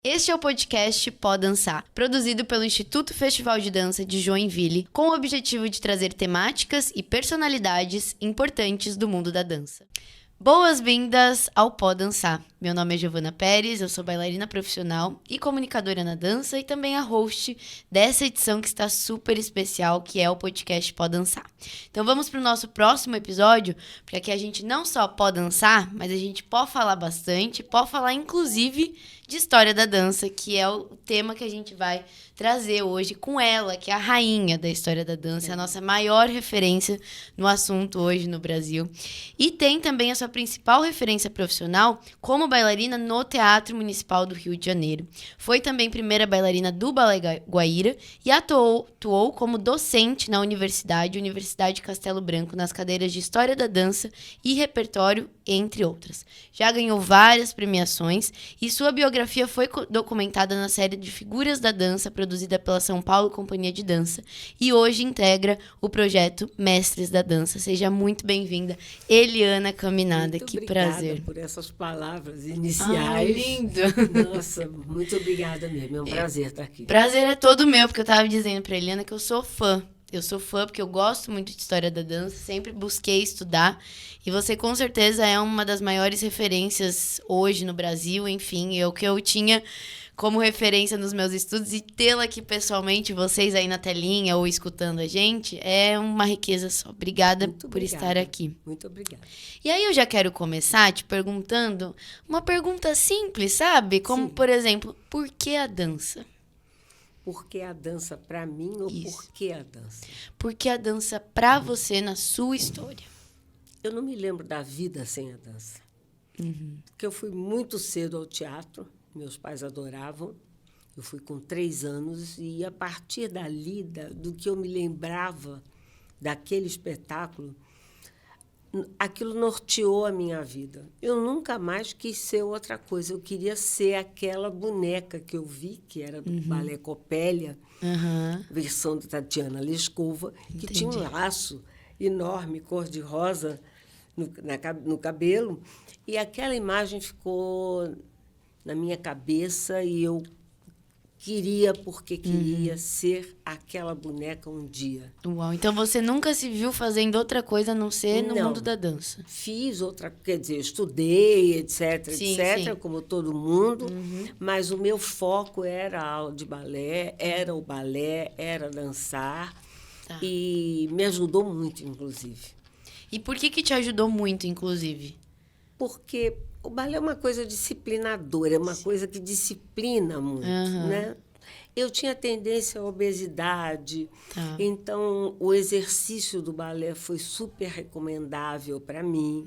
Este é o podcast Pó Dançar, produzido pelo Instituto Festival de Dança de Joinville, com o objetivo de trazer temáticas e personalidades importantes do mundo da dança. Boas-vindas ao Pó Dançar. Meu nome é Giovana Pérez, eu sou bailarina profissional e comunicadora na dança e também a host dessa edição que está super especial, que é o podcast Pó Dançar. Então vamos para o nosso próximo episódio, para que a gente não só pode dançar, mas a gente pode falar bastante, pode falar inclusive de história da dança, que é o tema que a gente vai trazer hoje com ela, que é a rainha da história da dança, a nossa maior referência no assunto hoje no Brasil. E tem também a sua principal referência profissional como bailarina no Teatro Municipal do Rio de Janeiro. Foi também primeira bailarina do Balé Guaíra e atuou como docente na Universidade Castelo Branco, nas cadeiras de História da Dança e Repertório, entre outras. Já ganhou várias premiações e sua biografia foi documentada na série de Figuras da Dança, produzida pela São Paulo Companhia de Dança, e hoje integra o projeto Mestres da Dança. Seja muito bem-vinda, Eliana Caminada. Muito que prazer. por essas palavras iniciais. Ai, lindo. Nossa, muito obrigada mesmo. É um prazer estar aqui. Prazer é todo meu, porque eu estava dizendo para Eliana que eu sou fã. Eu sou fã porque eu gosto muito de história da dança, sempre busquei estudar. E você, com certeza, é uma das maiores referências hoje no Brasil. Enfim, o que eu tinha como referência nos meus estudos, e tê-la aqui pessoalmente, vocês aí na telinha ou escutando a gente, é uma riqueza só. Obrigada por estar aqui. Muito obrigada. E aí eu já quero começar te perguntando uma pergunta simples, sabe? Como, Sim. por exemplo, por que a dança? Por que a dança para mim ou Isso. por que a dança? Por que a dança pra você na sua história? Eu não me lembro da vida sem a dança. Porque eu fui muito cedo ao teatro, meus pais adoravam. Eu fui com 3 anos e, a partir dali, do que eu me lembrava daquele espetáculo, aquilo norteou a minha vida. Eu nunca mais quis ser outra coisa. Eu queria ser aquela boneca que eu vi, que era do Balé Copélia, versão da Tatiana Lescova, que tinha um laço enorme, cor-de-rosa, no cabelo. E aquela imagem ficou na minha cabeça e eu queria, porque queria ser aquela boneca um dia. Uau, então você nunca se viu fazendo outra coisa a não ser no Não. mundo da dança? Fiz outra, quer dizer, estudei, etc, Sim, etc, sim. como todo mundo, mas o meu foco era a aula de balé, era o balé, era dançar, Tá. e me ajudou muito, inclusive. E por que te ajudou muito, inclusive? Porque o balé é uma coisa disciplinadora, é uma coisa que disciplina muito, né? Eu tinha tendência à obesidade, Tá. então o exercício do balé foi super recomendável para mim.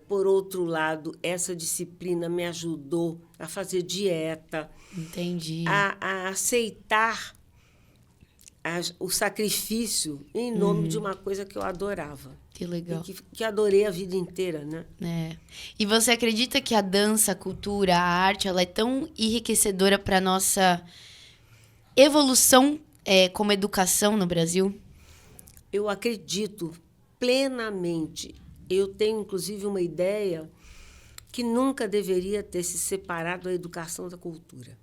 Por outro lado, essa disciplina me ajudou a fazer dieta, Entendi. a aceitar o sacrifício em nome de uma coisa que eu adorava. Que legal. E que adorei a vida inteira, né? É. E você acredita que a dança, a cultura, a arte, ela é tão enriquecedora para nossa evolução como educação no Brasil? Eu acredito plenamente. Eu tenho, inclusive, uma ideia que nunca deveria ter se separado a educação da cultura.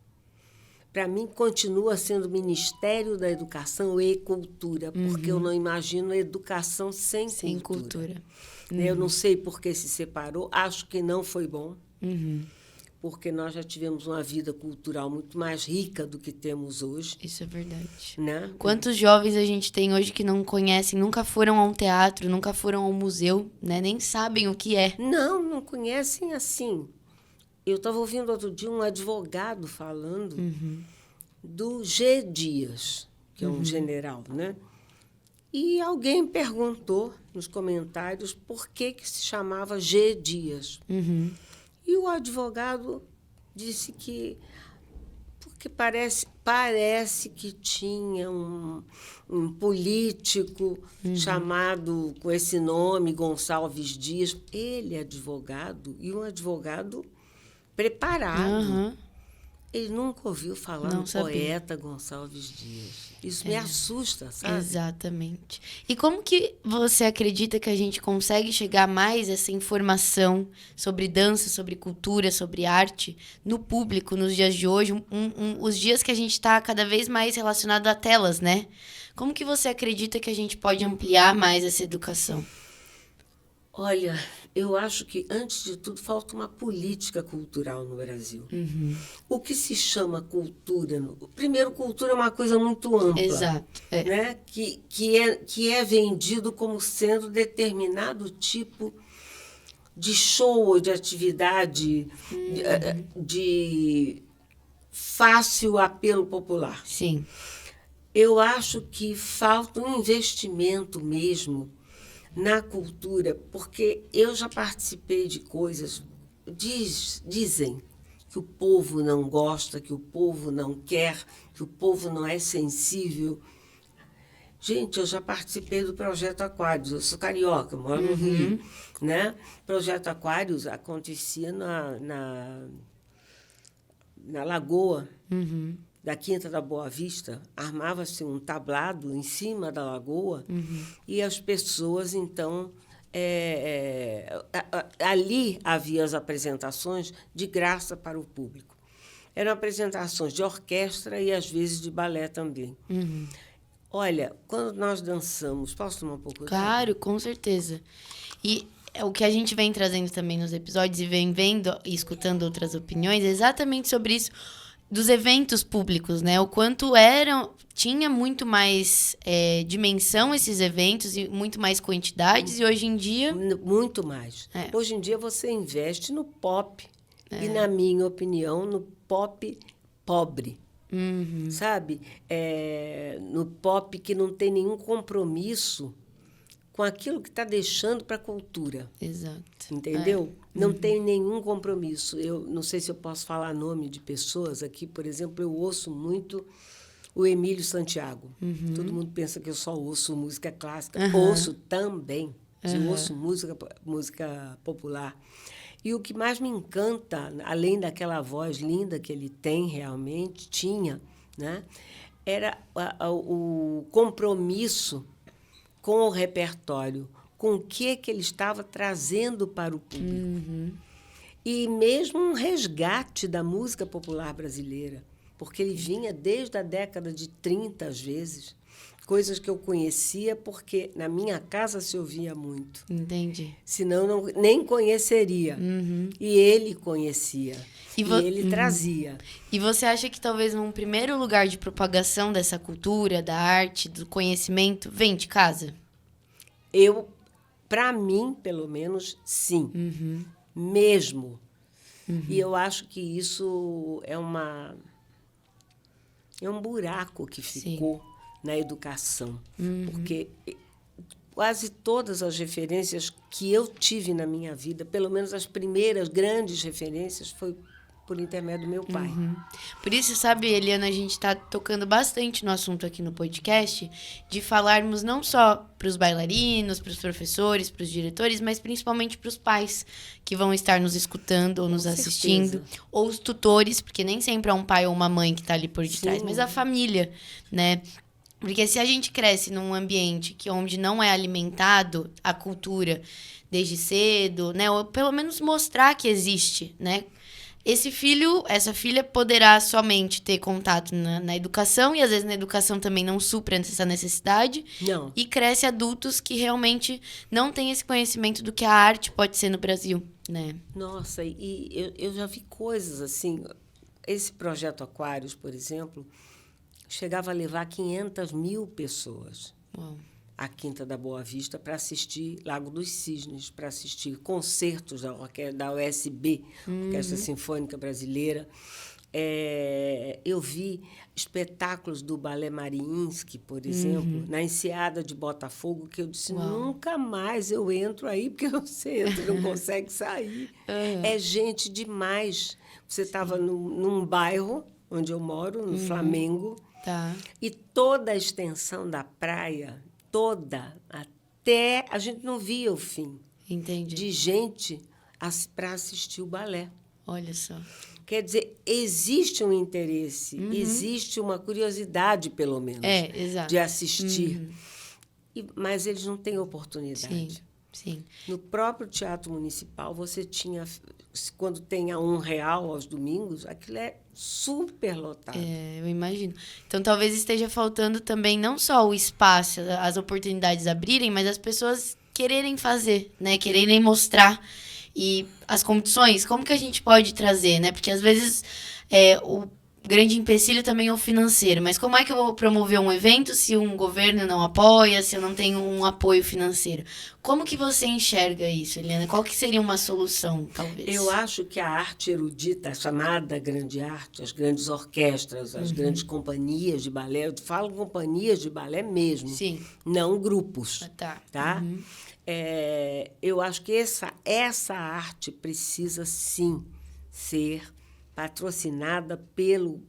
Para mim, continua sendo o Ministério da Educação e Cultura, porque eu não imagino educação sem cultura. Eu não sei por que se separou, acho que não foi bom, porque nós já tivemos uma vida cultural muito mais rica do que temos hoje. Isso é verdade. Né? Quantos jovens a gente tem hoje que não conhecem, nunca foram a um teatro, nunca foram a um museu, né? Nem sabem o que é. Não conhecem assim. Eu estava ouvindo outro dia um advogado falando do G. Dias, que é um general, né? E alguém perguntou nos comentários por que se chamava G. Dias. E o advogado disse que porque parece que tinha um político chamado com esse nome, Gonçalves Dias. Ele é advogado, e um advogado preparado. Ele nunca ouviu falar Não no sabia. poeta Gonçalves Dias. Isso me assusta, sabe? Exatamente. E como que você acredita que a gente consegue chegar mais essa informação sobre dança, sobre cultura, sobre arte no público nos dias de hoje, os dias que a gente está cada vez mais relacionado a telas, né? Como que você acredita que a gente pode ampliar mais essa educação? Olha, eu acho que, antes de tudo, falta uma política cultural no Brasil. O que se chama cultura? Primeiro, cultura é uma coisa muito ampla. Exato. É. Né? Que é vendido como sendo determinado tipo de show ou de atividade de fácil apelo popular. Sim. Eu acho que falta um investimento mesmo na cultura, porque eu já participei de coisas, dizem que o povo não gosta, que o povo não quer, que o povo não é sensível. Gente, eu já participei do Projeto Aquários, eu sou carioca, moro no Rio. Né? O Projeto Aquários acontecia na lagoa da Quinta da Boa Vista, armava-se um tablado em cima da lagoa e as pessoas, então, ali havia as apresentações de graça para o público. Eram apresentações de orquestra e, às vezes, de balé também. Olha, quando nós dançamos... Posso tomar um pouco Claro, com certeza. E o que a gente vem trazendo também nos episódios e vem vendo e escutando outras opiniões é exatamente sobre isso, dos eventos públicos, né? O quanto tinha muito mais dimensão esses eventos e muito mais quantidades, e hoje em dia... Muito mais. Hoje em dia você investe no pop, e, na minha opinião, no pop pobre. Sabe? No pop que não tem nenhum compromisso com aquilo que está deixando para a cultura. Exato. Entendeu? Não tem nenhum compromisso. Eu não sei se eu posso falar nome de pessoas aqui. Por exemplo, eu ouço muito o Emílio Santiago. Todo mundo pensa que eu só ouço música clássica. Ouço também. Eu ouço música popular. E o que mais me encanta, além daquela voz linda que ele tem realmente, né, era o compromisso com o repertório, com o que ele estava trazendo para o público. E mesmo um resgate da música popular brasileira, porque ele vinha desde a década de 30, às vezes, coisas que eu conhecia porque na minha casa se ouvia muito. Entendi. Senão nem conheceria. E ele conhecia. E ele trazia. E você acha que talvez um primeiro lugar de propagação dessa cultura, da arte, do conhecimento, vem de casa? Para mim, pelo menos, sim. Mesmo. E eu acho que isso é um buraco que ficou na educação. Porque quase todas as referências que eu tive na minha vida, pelo menos as primeiras grandes referências, foi por intermédio do meu pai. Por isso, sabe, Eliana, a gente está tocando bastante no assunto aqui no podcast, de falarmos não só para os bailarinos, para os professores, para os diretores, mas principalmente para os pais que vão estar nos escutando ou nos assistindo, ou os tutores, porque nem sempre é um pai ou uma mãe que está ali por detrás, mas a família, né? Porque se a gente cresce num ambiente onde não é alimentado a cultura desde cedo, né? Ou pelo menos mostrar que existe, né? Esse filho, essa filha poderá somente ter contato na educação, e às vezes na educação também não supra essa necessidade. Não. E cresce adultos que realmente não têm esse conhecimento do que a arte pode ser no Brasil, né? Nossa, e eu já vi coisas assim. Esse projeto Aquários, por exemplo, chegava a levar 500 mil pessoas. Uau. À Quinta da Boa Vista para assistir Lago dos Cisnes, para assistir concertos da USB, Orquestra Sinfônica Brasileira. Eu vi espetáculos do Balé Mariinsky, por exemplo, na Enseada de Botafogo, que eu disse, nunca mais eu entro aí, porque você entra e não consegue sair. É gente demais. Você estava num bairro onde eu moro, no Flamengo, e toda a extensão da praia, toda, até a gente não via o fim. Entendi. De gente para assistir o balé. Olha só. Quer dizer, existe um interesse, existe uma curiosidade, pelo menos, exato. de assistir. Mas eles não têm oportunidade. Sim, sim. No próprio Teatro Municipal, você tinha, quando tem a R$1 aos domingos, aquilo é super lotado. Eu imagino. Então, talvez esteja faltando também não só o espaço, as oportunidades abrirem, mas as pessoas quererem fazer, né? Quererem mostrar. E as condições, como que a gente pode trazer, né? Porque, às vezes, o grande empecilho também é o financeiro. Mas como é que eu vou promover um evento se um governo não apoia, se eu não tenho um apoio financeiro? Como que você enxerga isso, Eliana? Qual que seria uma solução, talvez? Eu acho que a arte erudita, a chamada grande arte, as grandes orquestras, as grandes companhias de balé, eu falo companhias de balé mesmo, Sim. não grupos. Tá? Eu acho que essa arte precisa, sim, ser patrocinada pelo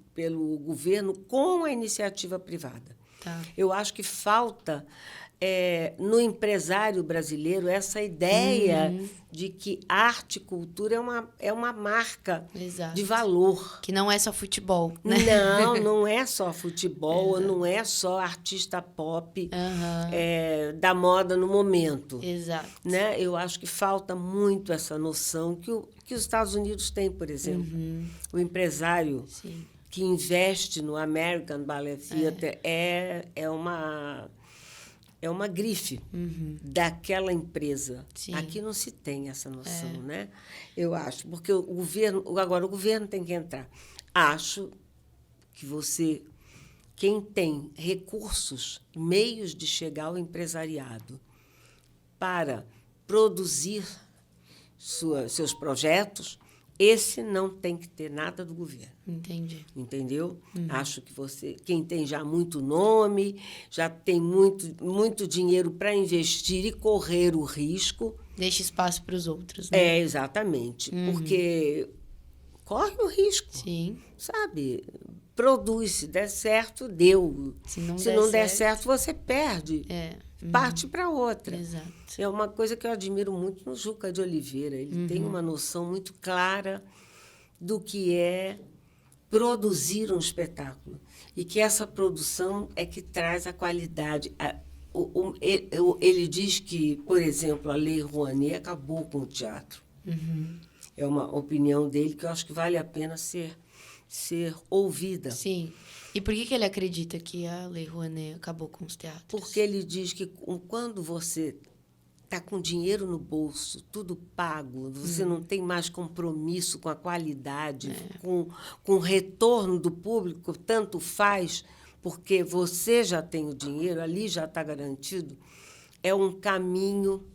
governo com a iniciativa privada. Tá. Eu acho que falta no empresário brasileiro essa ideia de que arte e cultura é uma marca Exato. de valor. Que não é só futebol, né? Não é só futebol, não é só artista pop da moda no momento. Exato. Né? Eu acho que falta muito essa noção que os Estados Unidos têm, por exemplo. O empresário que investe no American Ballet Theatre é uma grife daquela empresa. Sim. Aqui não se tem essa noção, né? Eu acho, porque o governo tem que entrar. Acho que quem tem recursos, meios de chegar ao empresariado para produzir seus projetos, esse não tem que ter nada do governo. Entendi. Entendeu? Acho que quem tem já muito nome, já tem muito dinheiro para investir e correr o risco. Deixa espaço para os outros, né? Exatamente. Porque corre o risco. Sim. Sabe? Produz, se der certo, deu. Se não der certo, você perde. Parte para outra. Exato. É uma coisa que eu admiro muito no Juca de Oliveira. Ele tem uma noção muito clara do que é produzir um espetáculo. E que essa produção é que traz a qualidade. Ele diz que, por exemplo, a Lei Rouanet acabou com o teatro. É uma opinião dele que eu acho que vale a pena ser ouvida. Sim. E por que ele acredita que a Lei Rouanet acabou com os teatros? Porque ele diz que quando você está com dinheiro no bolso, tudo pago, você não tem mais compromisso com a qualidade, com o retorno do público, tanto faz, porque você já tem o dinheiro, ali já está garantido, é um caminho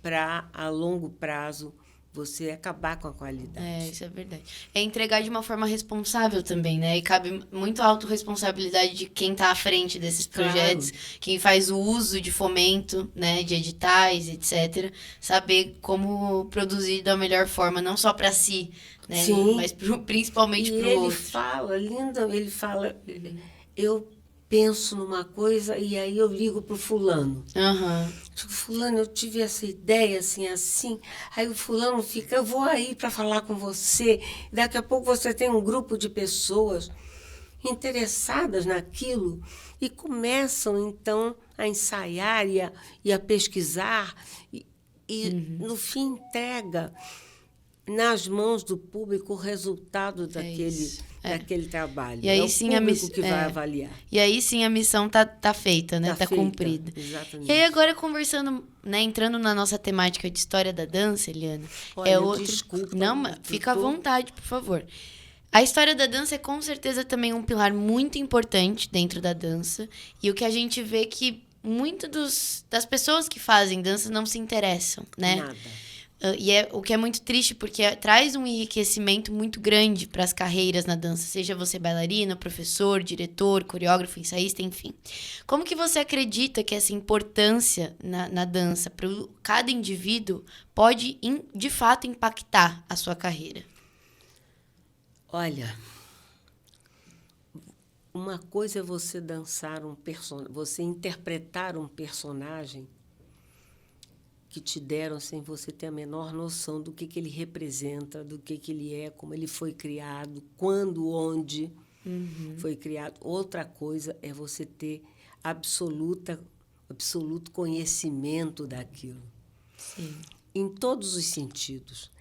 para, a longo prazo, você acabar com a qualidade. Isso é verdade. É entregar de uma forma responsável também, né? E cabe muito a autorresponsabilidade de quem está à frente desses projetos, quem faz o uso de fomento, né? De editais, etc. Saber como produzir da melhor forma, não só para si, né? Sim. Mas principalmente para o outro. Ele fala, eu penso numa coisa e aí eu ligo para o fulano. Fulano, eu tive essa ideia assim. Aí o fulano fica, eu vou aí para falar com você. Daqui a pouco você tem um grupo de pessoas interessadas naquilo e começam, então, a ensaiar e a pesquisar e no fim, entrega nas mãos do público o resultado daquele trabalho. E aí, é o sim, público que vai avaliar. E aí sim a missão tá feita, né? Tá cumprida. Exatamente. E aí agora conversando, né, entrando na nossa temática de história da dança, Eliana. Olha, desculpa. Não, fica à vontade, por favor. A história da dança é com certeza também um pilar muito importante dentro da dança. E o que a gente vê é que muitas das pessoas que fazem dança não se interessam, né? Nada. E o que é muito triste, porque traz um enriquecimento muito grande para as carreiras na dança, seja você bailarina, professor, diretor, coreógrafo, ensaísta, enfim. Como que você acredita que essa importância na dança para cada indivíduo pode, de fato, impactar a sua carreira? Olha, uma coisa é você dançar você interpretar um personagem que te deram sem você ter a menor noção do que ele representa, do que ele é, como ele foi criado, quando, onde foi criado. Outra coisa é você ter absoluto conhecimento daquilo. Sim. Em todos os sentidos.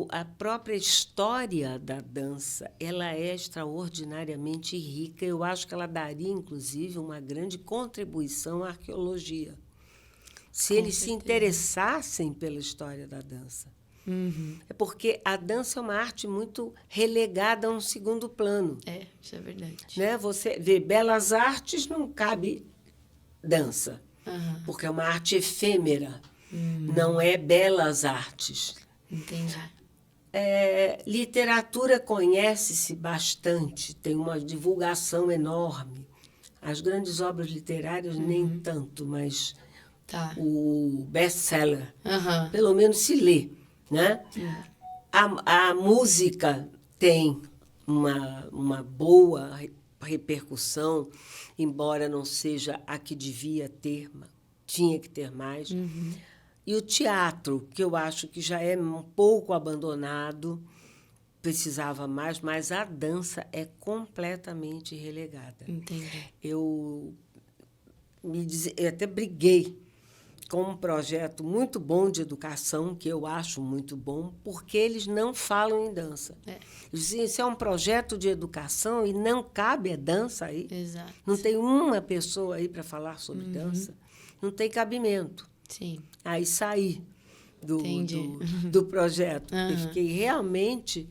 A própria história da dança, ela é extraordinariamente rica. Eu acho que ela daria, inclusive, uma grande contribuição à arqueologia, se eles se interessassem pela história da dança. É porque a dança é uma arte muito relegada a um segundo plano. Isso é verdade. Né? Você vê Belas Artes, não cabe dança, porque é uma arte efêmera, não é belas artes. Entendi. Literatura conhece-se bastante, tem uma divulgação enorme. As grandes obras literárias, nem tanto, mas o best-seller, pelo menos se lê. Né? A música tem uma boa repercussão, embora não seja a que devia ter, tinha que ter mais. E o teatro, que eu acho que já é um pouco abandonado, precisava mais, mas a dança é completamente relegada. Entendi. Eu até briguei com um projeto muito bom de educação, que eu acho muito bom, porque eles não falam em dança. Eles dizem, isso é um projeto de educação e não cabe a dança aí. Exato. Não tem uma pessoa aí para falar sobre dança. Não tem cabimento. Sim. Aí saí do projeto. Eu fiquei realmente...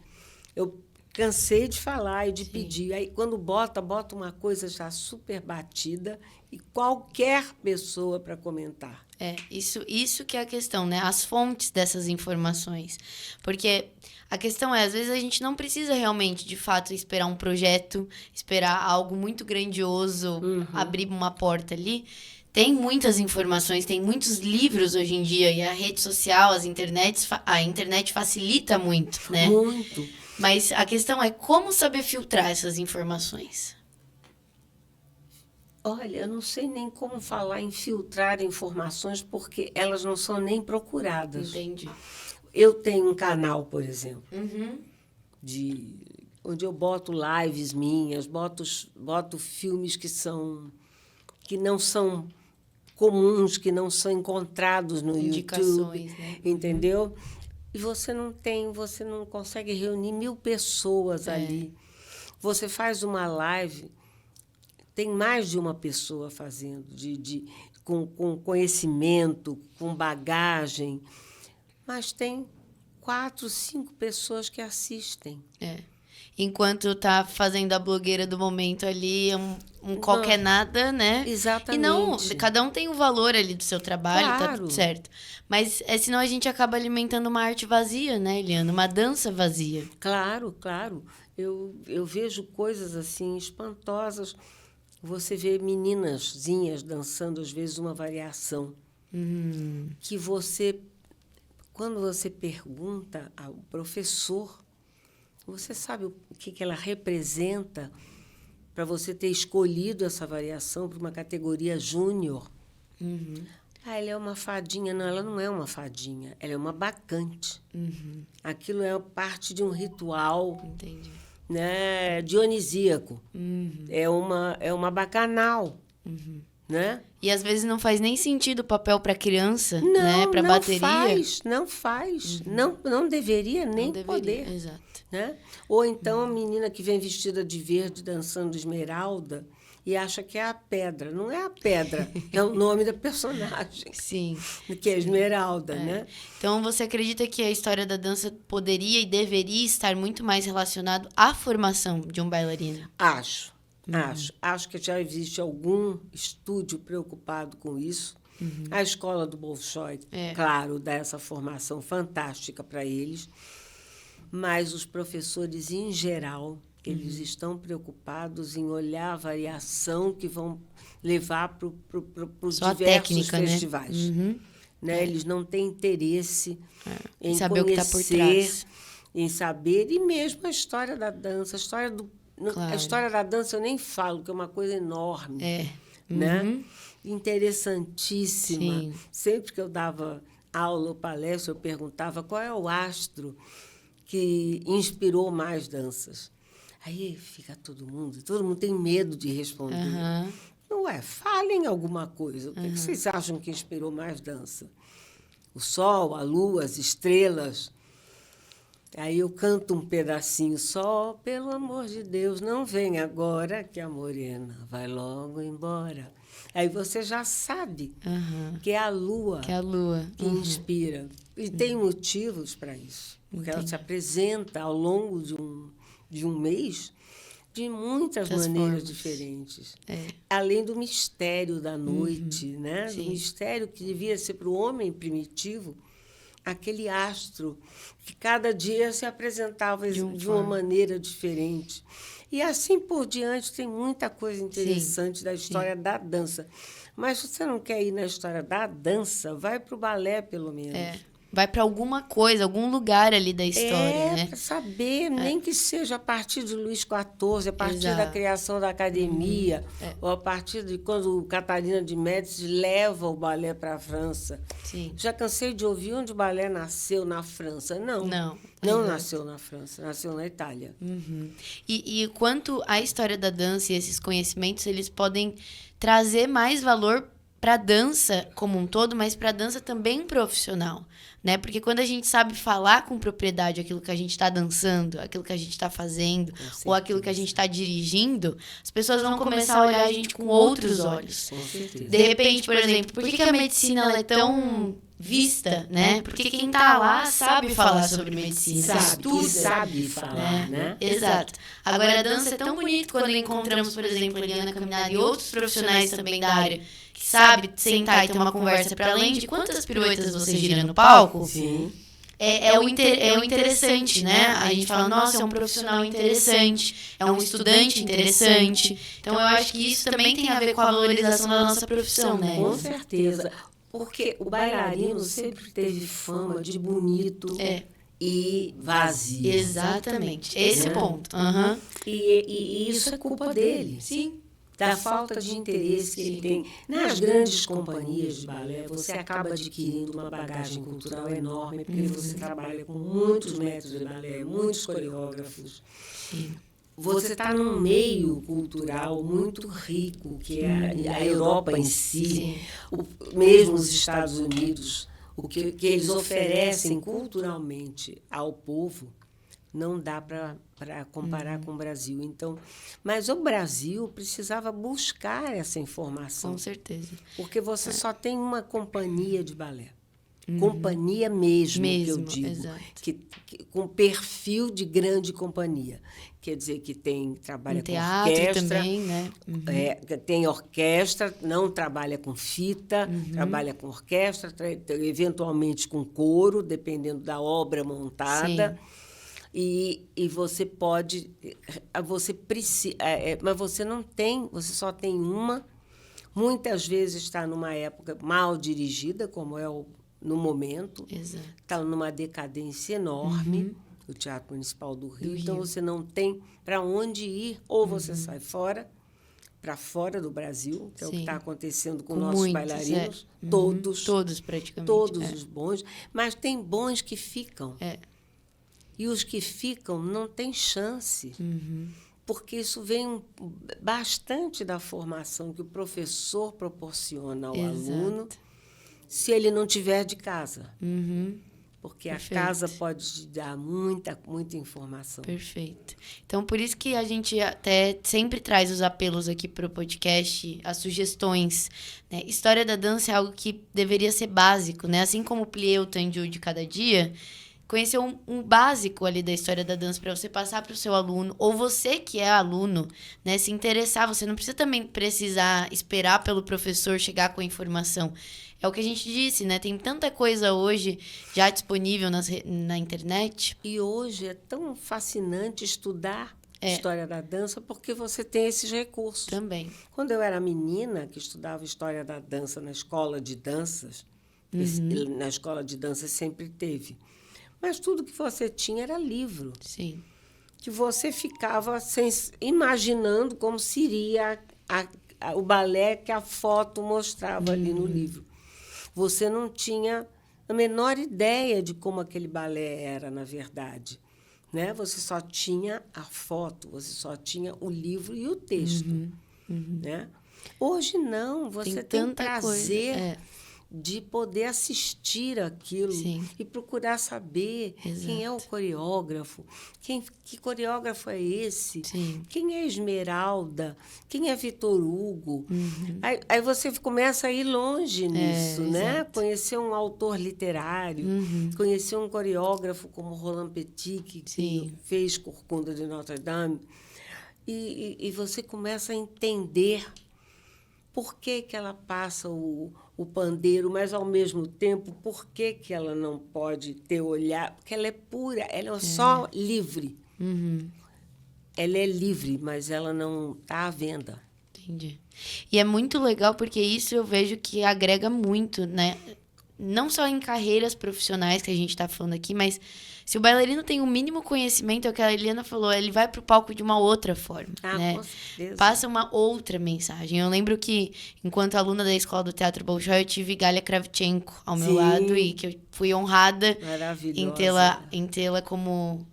Eu cansei de falar e de pedir. Aí, quando bota uma coisa já super batida e qualquer pessoa para comentar. Isso que é a questão, né? As fontes dessas informações. Porque a questão às vezes a gente não precisa realmente, de fato, esperar um projeto, esperar algo muito grandioso, abrir uma porta ali. Tem muitas informações, tem muitos livros hoje em dia, e a rede social, a internet facilita muito, né? Muito. Mas a questão é como saber filtrar essas informações. Olha, eu não sei nem como falar em filtrar informações, porque elas não são nem procuradas. Entendi. Eu tenho um canal, por exemplo, onde eu boto lives minhas, boto filmes que não são comuns, que não são encontrados no Indicações, YouTube, né? entendeu? E você não consegue reunir 1000 pessoas ali. Você faz uma live, tem mais de uma pessoa fazendo, com conhecimento, com bagagem, mas tem 4, 5 pessoas que assistem. Enquanto tá fazendo a blogueira do momento ali, um qualquer nada, né? Exatamente. E não, cada um tem o valor ali do seu trabalho, Claro. tá tudo certo. Mas senão a gente acaba alimentando uma arte vazia, né, Eliana? Uma dança vazia. Claro, claro. Eu vejo coisas assim espantosas. Você vê meninazinhas dançando, às vezes, uma variação. Que quando você pergunta ao professor, você sabe o que ela representa para você ter escolhido essa variação para uma categoria júnior. Ela é uma fadinha. Não, ela não é uma fadinha. Ela é uma bacante. Aquilo é parte de um ritual. Entendi. Né, dionisíaco. É uma bacanal. Né? E às vezes não faz nem sentido o papel para criança, né? Para bateria. Não faz. Não deveria nem poder. Exato. Né? Ou então a menina que vem vestida de verde dançando esmeralda e acha que é a pedra. Não é a pedra, é o nome da personagem. Sim. Que é Esmeralda, né? Então, você acredita que a história da dança poderia e deveria estar muito mais relacionado à formação de um bailarino? Acho que já existe algum estúdio preocupado com isso. A escola do Bolshoi, claro, dá essa formação fantástica para eles, mas os professores, em geral, eles estão preocupados em olhar a variação que vão levar para os diversos técnica, festivais. Né? Eles não têm interesse em saber conhecer, o que está por trás. em saber, e mesmo a história da dança, a história Claro. da dança eu nem falo, que é uma coisa enorme. Né? interessantíssima. Sim. Sempre que eu dava aula ou palestra, eu perguntava qual é o astro que inspirou mais danças. Aí fica todo mundo tem medo de responder. Ué, falem alguma coisa. O que vocês acham que inspirou mais dança? O sol, a lua, as estrelas. Aí eu canto um pedacinho. Sol, pelo amor de Deus, não vem agora que a morena vai logo embora. Aí você já sabe que é a lua que inspira. E tem motivos para isso. Porque ela se apresenta ao longo de um mês de muitas maneiras diferentes. Além do mistério da noite, né? Do mistério que devia ser para o homem primitivo, aquele astro que cada dia se apresentava de uma maneira diferente. E assim por diante, tem muita coisa interessante da história da dança. Mas se você não quer ir na história da dança, vai para o balé, pelo menos. Vai para alguma coisa, algum lugar ali da história, né? Para saber, nem que seja a partir de Luís XIV, a partir da criação da academia, ou a partir de quando Catarina de Médici leva o balé para a França. Sim. Já cansei de ouvir onde o balé nasceu na França. Não nasceu na França, nasceu na Itália. E quanto à história da dança e esses conhecimentos, eles podem trazer mais valor para a dança como um todo, mas para a dança também profissional, né? Porque quando a gente sabe falar com propriedade aquilo que a gente está dançando, aquilo que a gente está fazendo, ou aquilo que a gente está dirigindo, as pessoas vão começar a olhar a gente com outros olhos. Com certeza. De repente, por exemplo, por que a medicina ela é tão vista, né? Porque quem está lá sabe falar sobre medicina, sabe falar, né? Exato. Agora, a dança é tão bonito quando encontramos, por exemplo, a Eliana Caminada e outros profissionais também da área que sabe sentar e ter uma conversa para além de quantas piruetas você gira no palco. Sim. É o interessante, né? A gente fala, nossa, é um profissional interessante, é um estudante interessante. Então, eu acho que isso também tem a ver com a valorização da nossa profissão, né? Com certeza. Porque o bailarino sempre teve fama de bonito e vazio. Exatamente. Esse ponto. E isso é culpa dele. Sim. Da falta de interesse que ele tem. Nas grandes companhias de balé, você acaba adquirindo uma bagagem cultural enorme, porque você trabalha com muitos mestres de balé, muitos coreógrafos. Sim. Você está num meio cultural muito rico, que é a Europa em si, mesmo os Estados Unidos, o que eles oferecem culturalmente ao povo, não dá para comparar com o Brasil. Então, mas o Brasil precisava buscar essa informação. Com certeza. Porque você só tem uma companhia de balé. Companhia mesmo, que eu digo. Exato. Com perfil de grande companhia. Quer dizer que trabalha com teatro orquestra. Também, né? Tem orquestra, não trabalha com fita, trabalha com orquestra, eventualmente com coro, dependendo da obra montada. Sim. E você pode... Você precisa... mas você não tem... Você só tem uma. Muitas vezes está numa época mal dirigida, como é no momento. Exato. Está numa decadência enorme, o Teatro Municipal do Rio. Então, você não tem para onde ir. Ou você sai para fora do Brasil, que é o que está acontecendo com nossos muitos, bailarinos. Todos, praticamente. Todos os bons. Mas tem bons que ficam. E os que ficam não têm chance. Porque isso vem bastante da formação que o professor proporciona ao aluno, se ele não tiver de casa. Porque Perfeito. A casa pode te dar muita informação. Perfeito. Então, por isso que a gente até sempre traz os apelos aqui para o podcast, as sugestões, né? História da dança é algo que deveria ser básico, né? Assim como o plié, o tendu de cada dia, conhecer um básico ali da história da dança para você passar para o seu aluno, ou você que é aluno, né, se interessar. Você não precisa também precisar esperar pelo professor chegar com a informação. É o que a gente disse, né? Tem tanta coisa hoje já disponível na internet. E hoje é tão fascinante estudar história da dança porque você tem esses recursos. Também. Quando eu era menina, que estudava história da dança na escola de danças, na escola de dança sempre teve. Mas tudo que você tinha era livro. Sim. Que você ficava imaginando como seria o balé que a foto mostrava ali no livro. Você não tinha a menor ideia de como aquele balé era, na verdade. Né? Você só tinha a foto, você só tinha o livro e o texto. Né? Hoje, não. Você tem prazer de poder assistir aquilo. Sim. E procurar saber quem é o coreógrafo, que coreógrafo é esse, Sim. quem é Esmeralda, quem é Vitor Hugo. Aí você começa a ir longe nisso, né? Exato. Conhecer um autor literário, conhecer um coreógrafo como Roland Petit, que fez Corcunda de Notre Dame. E você começa a entender por que ela passa o pandeiro, mas, ao mesmo tempo, por que ela não pode ter olhar? Porque ela é pura, ela é só livre. Ela é livre, mas ela não está à venda. Entendi. E é muito legal porque isso eu vejo que agrega muito, né? Não só em carreiras profissionais que a gente está falando aqui, mas se o bailarino tem o mínimo conhecimento, é o que a Eliana falou, ele vai para o palco de uma outra forma, né? Com certeza. Passa uma outra mensagem. Eu lembro que, enquanto aluna da Escola do Teatro Bolshoi, eu tive Galia Kravchenko ao meu lado e que eu fui honrada em tê-la como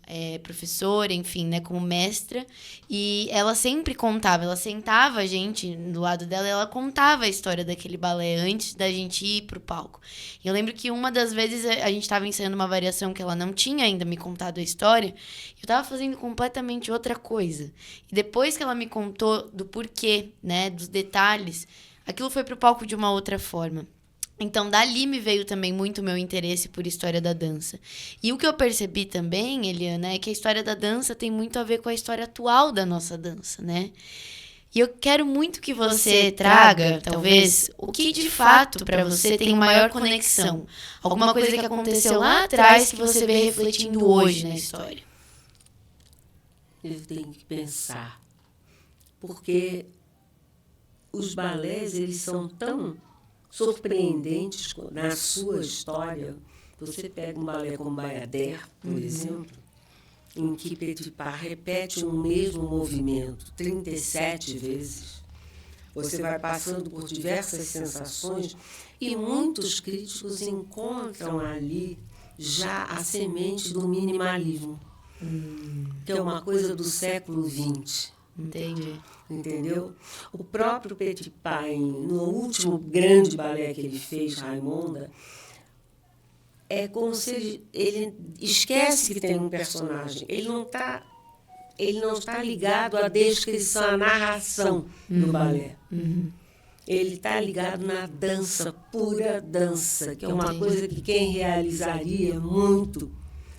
professora, enfim, né, como mestra. E ela sempre contava, ela sentava a gente do lado dela e ela contava a história daquele balé antes da gente ir pro palco. E eu lembro que uma das vezes a gente estava ensaiando uma variação que ela não tinha ainda me contado a história, eu estava fazendo completamente outra coisa. E depois que ela me contou do porquê, né, dos detalhes, aquilo foi pro palco de uma outra forma. Então, dali me veio também muito o meu interesse por história da dança. E o que eu percebi também, Eliana, é que a história da dança tem muito a ver com a história atual da nossa dança, né? E eu quero muito que você traga, talvez, o que de fato para você tem maior conexão. Alguma coisa que aconteceu lá atrás que você vê refletindo hoje na história. Eu tenho que pensar. Porque os balés, eles são tão surpreendentes na sua história. Você pega um balé como Bayadère, por exemplo, em que Petipa repete o mesmo movimento 37 vezes. Você vai passando por diversas sensações e muitos críticos encontram ali já a semente do minimalismo, que é uma coisa do século XX. Entendi. Entendeu? O próprio Petipa, no último grande balé que ele fez, Raimonda, é como se ele esquece que tem um personagem. Ele não está ligado à descrição, à narração do balé. Ele está ligado na dança, pura dança, que é uma coisa que quem realizaria muito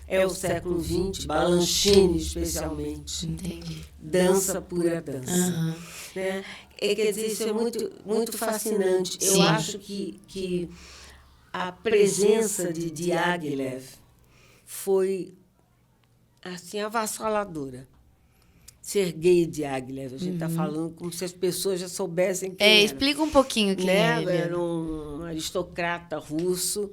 é o século XX, Balanchine especialmente. Entendi. Dança, pura dança. Né? Quer dizer, isso é muito, muito fascinante. Eu acho que a presença de Diaghilev foi assim, avassaladora. Sergei Diaghilev, a gente está falando como se as pessoas já soubessem quem era. Explica um pouquinho quem é ele. Era um aristocrata russo,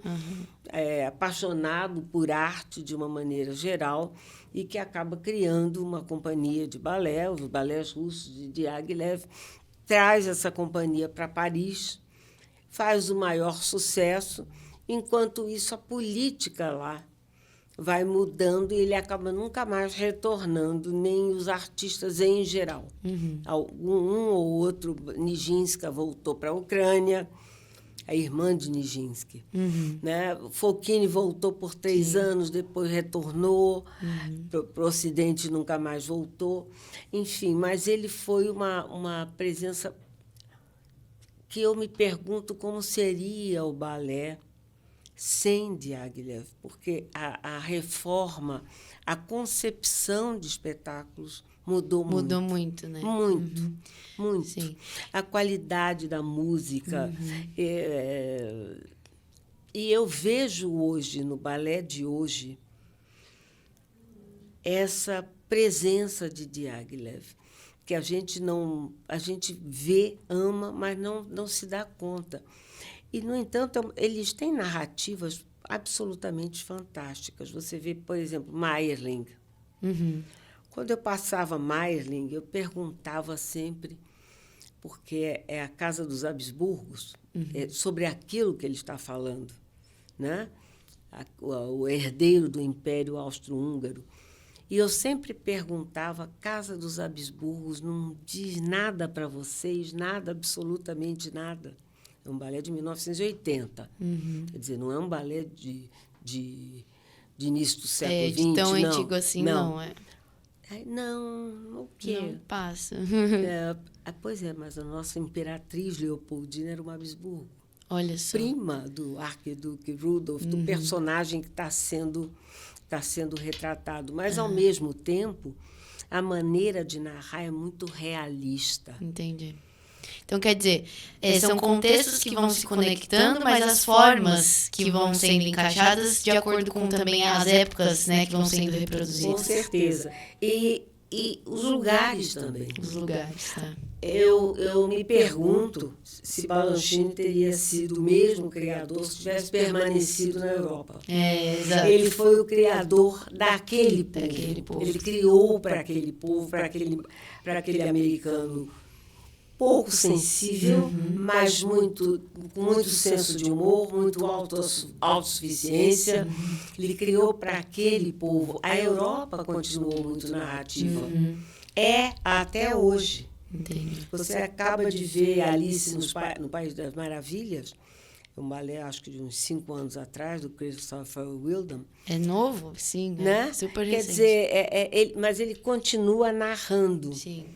apaixonado por arte de uma maneira geral, e que acaba criando uma companhia de balé, os balés russos de Diaghilev, traz essa companhia para Paris, faz o maior sucesso. Enquanto isso, a política lá vai mudando e ele acaba nunca mais retornando, nem os artistas em geral. Um ou outro, Nijinsky voltou para a Ucrânia, a irmã de Nijinsky. Né? Fokine voltou por 3 anos, depois retornou para o Ocidente, nunca mais voltou. Enfim, mas ele foi uma presença que eu me pergunto como seria o balé sem Diaghilev, porque a reforma, a concepção de espetáculos mudou muito. Mudou muito, né? Muito, muito. Sim. A qualidade da música. E eu vejo hoje, no balé de hoje, essa presença de Diaghilev, que a gente vê, ama, mas não se dá conta. E, no entanto, eles têm narrativas absolutamente fantásticas. Você vê, por exemplo, Mayerling. Quando eu passava Mayerling, eu perguntava sempre porque é a Casa dos Habsburgos, é sobre aquilo que ele está falando, né? O herdeiro do Império Austro-Húngaro. E eu sempre perguntava, Casa dos Habsburgos não diz nada para vocês, nada, absolutamente nada. É um balé de 1980. Quer dizer, não é um balé de início do século XX, de tão não. Antigo assim, não é. Não, o quê? Não passa. Pois é, mas a nossa imperatriz Leopoldina era uma Habsburgo. Olha só. Prima do arquiduque Rudolf, do personagem que está sendo retratado. Mas, ao mesmo tempo, a maneira de narrar é muito realista. Entendi. Então, quer dizer, são contextos que vão se conectando, mas as formas que vão sendo encaixadas de acordo com também as épocas, né, que vão sendo reproduzidas. Com certeza. E os lugares também. Os lugares, tá. Eu me pergunto se Balanchine teria sido o mesmo criador se tivesse permanecido na Europa. Exato. Ele foi o criador daquele povo. Ele criou para aquele povo, para aquele americano pouco sensível, mas com muito senso de humor, muito autossuficiência. Ele criou para aquele povo. A Europa continuou muito narrativa. Até hoje. Entendi. Você acaba de ver Alice no País das Maravilhas, um balé, acho que de uns 5 anos atrás, do Christopher Wildon. É novo? Sim, né? Super Quer recente. dizer, mas ele continua narrando. Sim.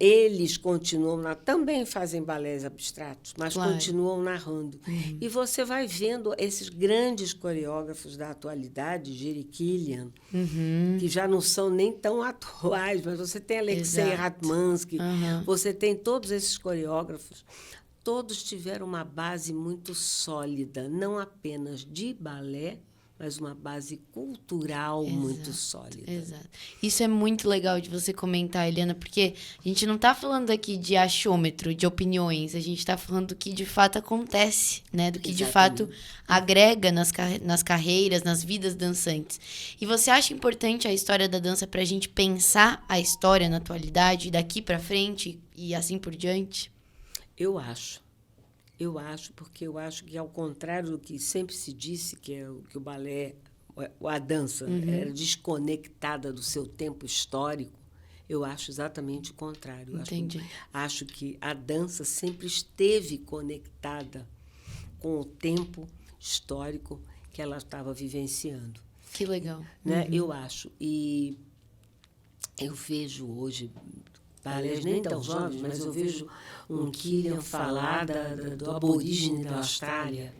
Eles continuam, também fazem balés abstratos, mas Claro. continuam narrando. E você vai vendo esses grandes coreógrafos da atualidade, Jerry Killian, que já não são nem tão atuais, mas você tem Alexei Exato. Ratmansky, você tem todos esses coreógrafos. Todos tiveram uma base muito sólida, não apenas de balé, mas uma base cultural muito sólida. Exato. Isso é muito legal de você comentar, Eliana, porque a gente não está falando aqui de achômetro, de opiniões, a gente está falando do que de fato acontece, né? Do que de fato agrega nas carreiras, nas vidas dançantes. E você acha importante a história da dança para a gente pensar a história na atualidade, daqui para frente e assim por diante? Eu acho, porque eu acho que, ao contrário do que sempre se disse, que o balé, a dança, era desconectada do seu tempo histórico, eu acho exatamente o contrário. Entendi. Acho que a dança sempre esteve conectada com o tempo histórico que ela estava vivenciando. Que legal. Né? Eu acho. E eu vejo hoje balés nem tão jovens, mas eu vejo um Killian falar do aborígene da Austrália,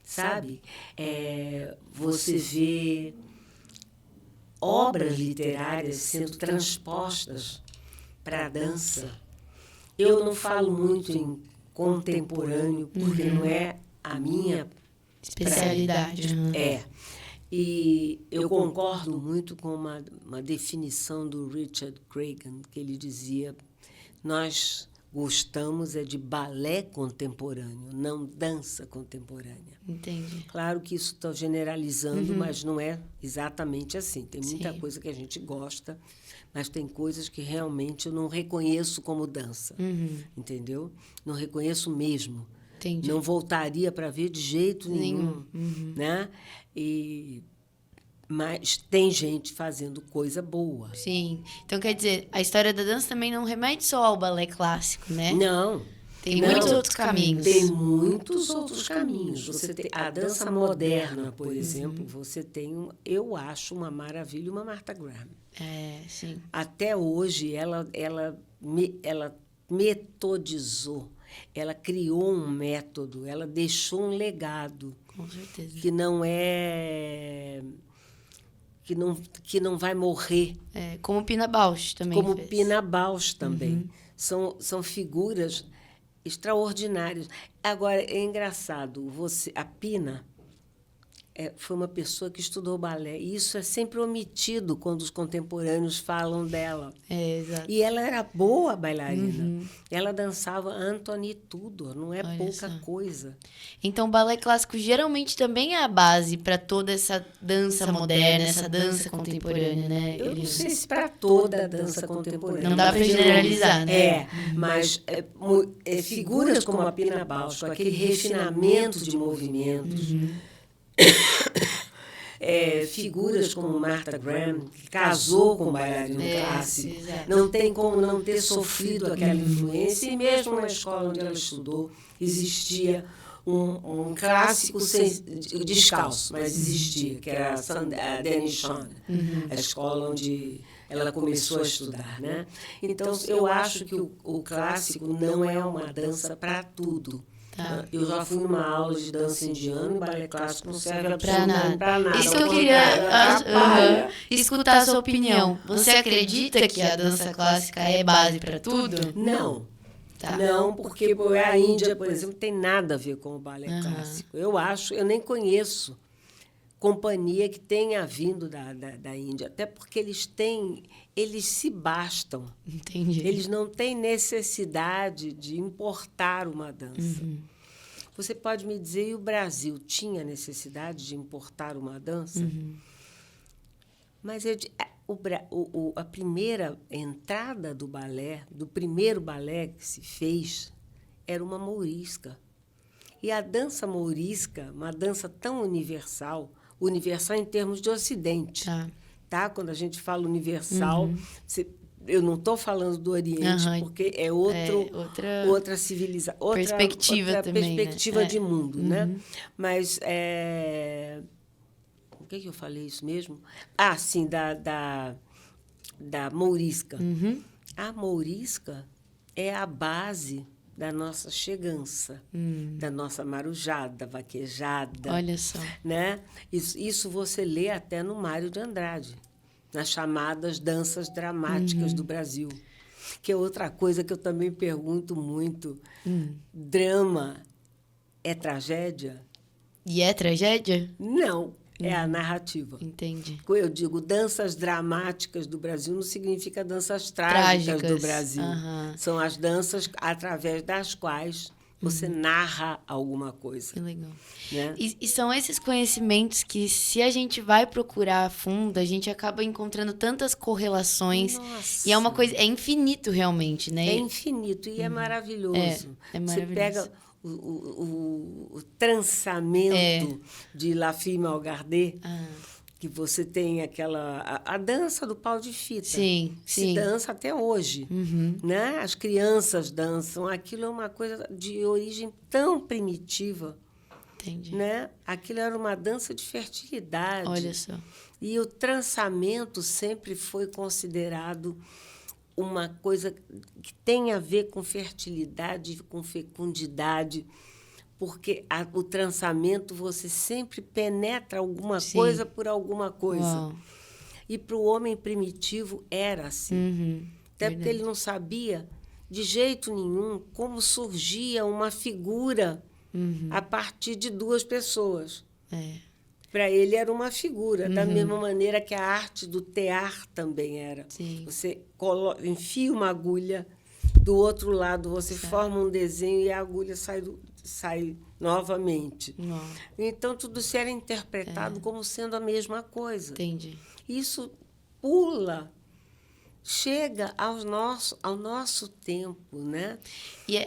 sabe? Você vê obras literárias sendo transpostas para a dança. Eu não falo muito em contemporâneo, porque não é a minha especialidade. E eu concordo muito com uma definição do Richard Cragen, que ele dizia: nós gostamos de balé contemporâneo, não dança contemporânea. Entendi. Claro que isso estou generalizando, mas não é exatamente assim. Tem muita coisa que a gente gosta, mas tem coisas que realmente eu não reconheço como dança, entendeu? Não reconheço mesmo. Entendi. Não voltaria para ver de jeito nenhum. Né? Mas tem gente fazendo coisa boa. Sim. Então, quer dizer, a história da dança também não remete só ao balé clássico, né? Não. Tem muitos outros caminhos. Tem muitos outros caminhos. Você tem a dança moderna, por exemplo, você tem, eu acho, uma maravilha, uma Martha Graham. Sim. Até hoje, ela metodizou. Ela criou um método, ela deixou um legado. Com certeza. Que não vai morrer. Como Pina Bausch também Como fez. Pina Bausch também. São figuras extraordinárias. Agora, é engraçado, a Pina, foi uma pessoa que estudou balé. E isso é sempre omitido quando os contemporâneos falam dela. Exato. E ela era boa bailarina. Ela dançava Anthony Tudor, não é Olha pouca só. coisa. Então, o balé clássico geralmente também é a base para toda essa dança moderna, essa dança contemporânea, né? Eu não sei se para toda a dança contemporânea. Não dá para generalizar, né? Mas figuras como a Pina Bausch, com aquele refinamento de movimentos, figuras como Martha Graham, que casou com um bailarino clássico, não tem como não ter sofrido aquela influência, e mesmo na escola onde ela estudou, existia um clássico descalço, mas existia, que era a Denis Schoen, a escola onde ela começou a estudar, né? Então, eu acho que o clássico não é uma dança para tudo. Tá. Eu já fui numa aula de dança indiana e balé clássico não serve Para nada. para nada. Isso que eu queria escutar a sua opinião. Você acredita que a dança clássica é base para tudo? Não. Tá. Não, porque a Índia, por exemplo, tem nada a ver com o balé clássico. Eu nem conheço companhia que tenha vindo da Índia, até porque eles se bastam. Entendi. Eles não têm necessidade de importar uma dança. Você pode me dizer, e o Brasil tinha necessidade de importar uma dança? Mas a primeira entrada do balé, do primeiro balé que se fez, era uma mourisca. E a dança mourisca, uma dança tão universal em termos de Ocidente. Tá? Quando a gente fala universal, eu não estou falando do Oriente, porque é outra civilização, outra perspectiva de mundo. Né? Mas por que eu falei isso mesmo? Sim, da mourisca. A mourisca é a base da nossa chegança, da nossa marujada, vaquejada. Olha só. Né? Isso você lê até no Mário de Andrade, nas chamadas danças dramáticas do Brasil, que é outra coisa que eu também pergunto muito. Drama é tragédia? E é tragédia? Não. É a narrativa. Entendi. Eu digo danças dramáticas do Brasil não significa danças trágicas do Brasil. São as danças através das quais você narra alguma coisa. Que legal. Né? E são esses conhecimentos que, se a gente vai procurar a fundo, a gente acaba encontrando tantas correlações. Nossa. E é uma coisa... É infinito, realmente, né? É infinito e é maravilhoso. É maravilhoso. Você pega o trançamento de La Fille Malgardé, que você tem a dança do pau de fita. Sim. Se dança até hoje. Né? As crianças dançam. Aquilo é uma coisa de origem tão primitiva. Entendi. Né? Aquilo era uma dança de fertilidade. Olha só. E o trançamento sempre foi considerado uma coisa que tem a ver com fertilidade, com fecundidade, porque o trançamento você sempre penetra alguma coisa por alguma coisa. Uau. E para o homem primitivo era assim. Até porque ele não sabia de jeito nenhum como surgia uma figura a partir de duas pessoas. Para ele era uma figura, da mesma maneira que a arte do tear também era. Sim. Você enfia uma agulha, do outro lado você forma um desenho e a agulha sai novamente. Então, tudo isso era interpretado como sendo a mesma coisa. Entendi. Isso chega ao nosso tempo, né? E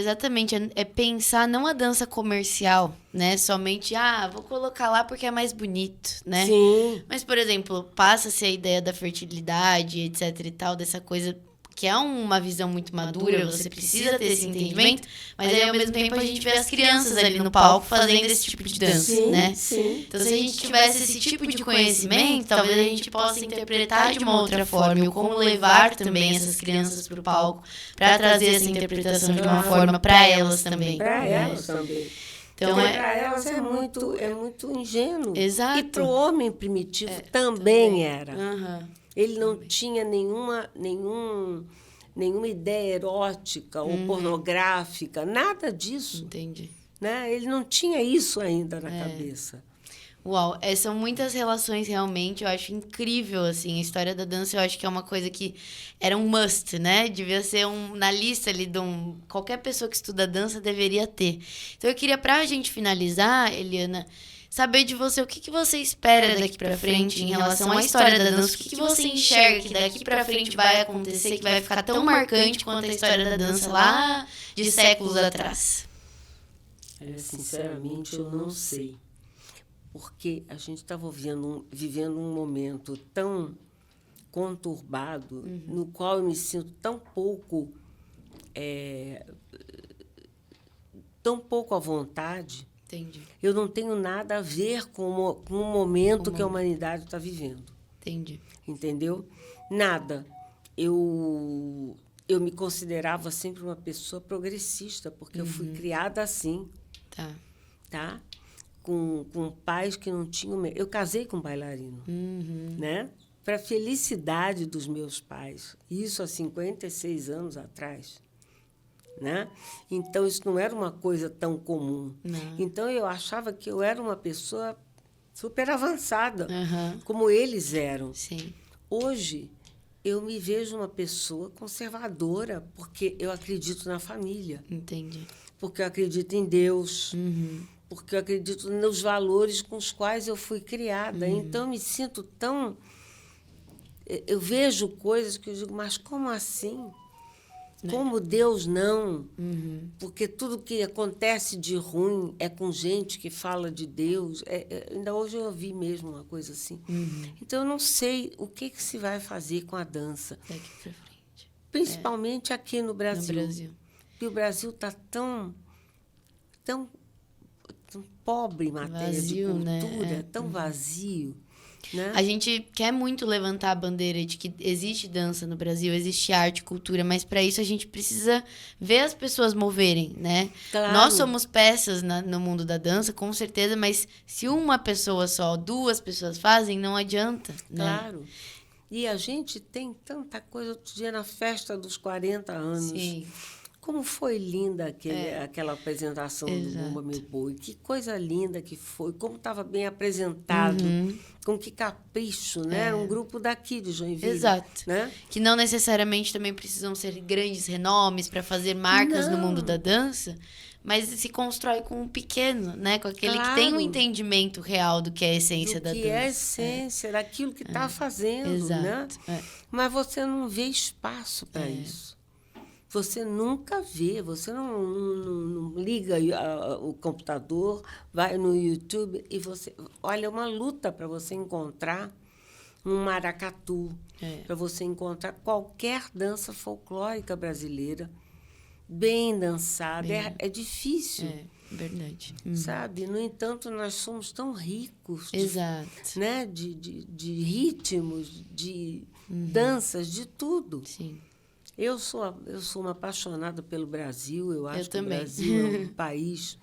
exatamente, pensar não a dança comercial, né? Somente, vou colocar lá porque é mais bonito, né? Sim. Mas, por exemplo, passa-se a ideia da fertilidade, etc e tal, dessa coisa que é uma visão muito madura, você precisa ter esse entendimento, mas aí, ao mesmo tempo, a gente vê as crianças ali no palco fazendo esse tipo de dança, né? Sim. Então, se a gente tivesse esse tipo de conhecimento, talvez a gente possa interpretar de uma outra forma, ou como levar também essas crianças para o palco, para trazer essa interpretação de uma forma para elas também. Para elas também. Então, para elas é muito ingênuo. Exato. E para o homem primitivo também era. Ele não também tinha nenhuma ideia erótica ou pornográfica, nada disso. Entendi. Né? Ele não tinha isso ainda na cabeça. Uau, são muitas relações realmente, eu acho incrível, assim, a história da dança, eu acho que é uma coisa que era um must, né? Devia ser na lista ali qualquer pessoa que estuda dança deveria ter. Então eu queria, pra gente finalizar, Eliana, saber de você o que você espera daqui pra frente em relação à história da dança, o que você enxerga que daqui pra frente vai acontecer, que vai ficar tão marcante quanto a história da dança lá de séculos atrás. Sinceramente, eu não sei. Porque a gente estava vivendo um momento tão conturbado, no qual eu me sinto tão pouco à vontade. Entendi. Eu não tenho nada a ver com o momento que a humanidade está vivendo. Entendi. Entendeu? Nada. Eu me considerava sempre uma pessoa progressista, porque eu fui criada assim. Tá? Com pais que não tinham... Eu casei com um bailarino, né? Para a felicidade dos meus pais. Isso há 56 anos atrás. Né? Então, isso não era uma coisa tão comum. Não. Então, eu achava que eu era uma pessoa super avançada, como eles eram. Sim. Hoje, eu me vejo uma pessoa conservadora, porque eu acredito na família. Entendi. Porque eu acredito em Deus. Porque eu acredito nos valores com os quais eu fui criada. Então, eu me sinto tão... Eu vejo coisas que eu digo, mas como assim? Como Deus não? Porque tudo que acontece de ruim é com gente que fala de Deus. Ainda hoje eu ouvi mesmo uma coisa assim. Então, eu não sei o que se vai fazer com a dança. Daqui para frente. Principalmente aqui no Brasil. No Brasil. Porque o Brasil está tão pobre em matéria vazio, de cultura, né? tão vazio. Né? A gente quer muito levantar a bandeira de que existe dança no Brasil, existe arte, cultura, mas para isso a gente precisa ver as pessoas moverem, né? Claro. Nós somos peças no mundo da dança, com certeza, mas se uma pessoa só, 2 pessoas fazem, não adianta. Claro. Né? E a gente tem tanta coisa. Outro dia, na festa dos 40 anos. Sim. Como foi linda aquela apresentação do Bumba Meu Boi. Que coisa linda que foi. Como estava bem apresentado. Com que capricho, né? Era um grupo daqui de Joinville. Exato. Né? Que não necessariamente também precisam ser grandes renomes para fazer marcas no mundo da dança, mas se constrói com o pequeno, né? Com aquele que tem um entendimento real do que é a essência da dança. Do que é a essência, daquilo que está fazendo. Exato. Né? Mas você não vê espaço para isso. Você nunca vê, você não liga o computador, vai no YouTube e você... Olha, é uma luta para você encontrar um maracatu, para você encontrar qualquer dança folclórica brasileira bem dançada. É difícil. É, verdade. Sabe? No entanto, nós somos tão ricos Exato. Né? de ritmos, de danças, de tudo. Sim. Eu sou uma apaixonada pelo Brasil. Eu acho que também. o Brasil é um país...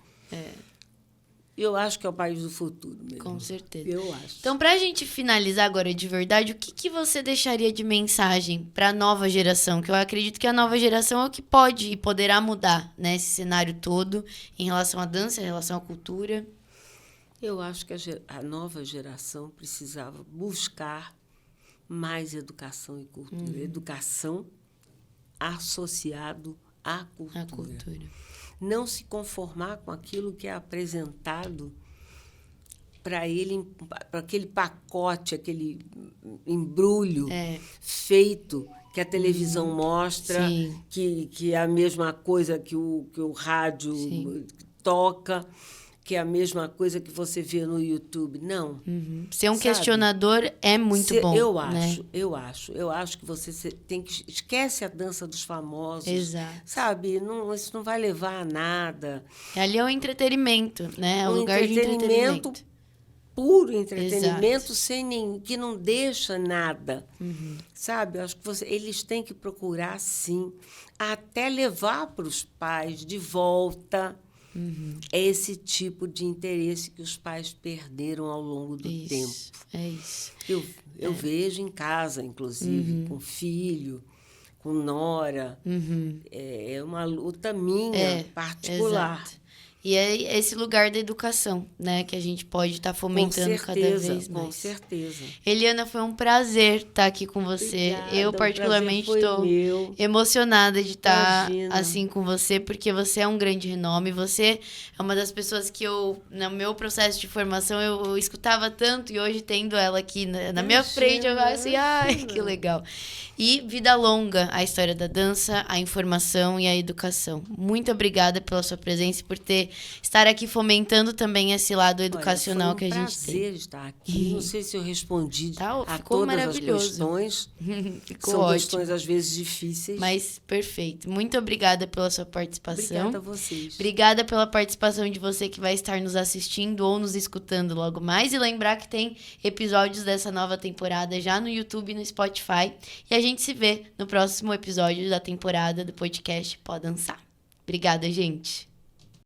Eu acho que é o país do futuro mesmo. Com certeza. Eu acho. Então, para a gente finalizar agora de verdade, o que você deixaria de mensagem para a nova geração? Que eu acredito que a nova geração é o que pode e poderá mudar, né, esse cenário todo em relação à dança, em relação à cultura. Eu acho que a nova geração precisava buscar mais educação e cultura. Educação associado à cultura. A cultura. Não se conformar com aquilo que é apresentado para ele, para aquele pacote, aquele embrulho feito que a televisão mostra, que é a mesma coisa que o rádio toca, que é a mesma coisa que você vê no YouTube. Não. Ser um questionador é muito bom. Eu acho. Né? Eu acho que você tem que... Esquece a dança dos famosos. Exato. Sabe? Isso não vai levar a nada. Ali é o entretenimento, né? É o lugar de entretenimento. Puro entretenimento, que não deixa nada. Sabe? Eu acho que eles têm que procurar, sim, até levar para os pais de volta... É esse tipo de interesse que os pais perderam ao longo do tempo. É isso. Eu vejo em casa, inclusive, com filho, com nora. É uma luta minha particular. Exato. E é esse lugar da educação, né? Que a gente pode estar fomentando cada vez mais. Com certeza. Eliana, foi um prazer estar aqui com você. Obrigada, Eu, particularmente, estou emocionada de estar assim com você, porque você é um grande renome. Você é uma das pessoas que eu, no meu processo de formação, eu escutava tanto, e hoje tendo ela aqui na minha frente, eu falo assim, ai, que legal. E vida longa a história da dança, a informação e a educação. Muito obrigada pela sua presença e por estar aqui fomentando também esse lado educacional que a gente tem. Foi um prazer estar aqui. Não sei se eu respondi a ficou todas maravilhoso. as questões. Ficou São ótimo. questões, às vezes, difíceis. Mas perfeito. Muito obrigada pela sua participação. Obrigada a vocês. Obrigada pela participação de você que vai estar nos assistindo ou nos escutando logo mais. E lembrar que tem episódios dessa nova temporada já no YouTube e no Spotify. E a gente se vê no próximo episódio da temporada do podcast Pode Dançar. Obrigada, gente.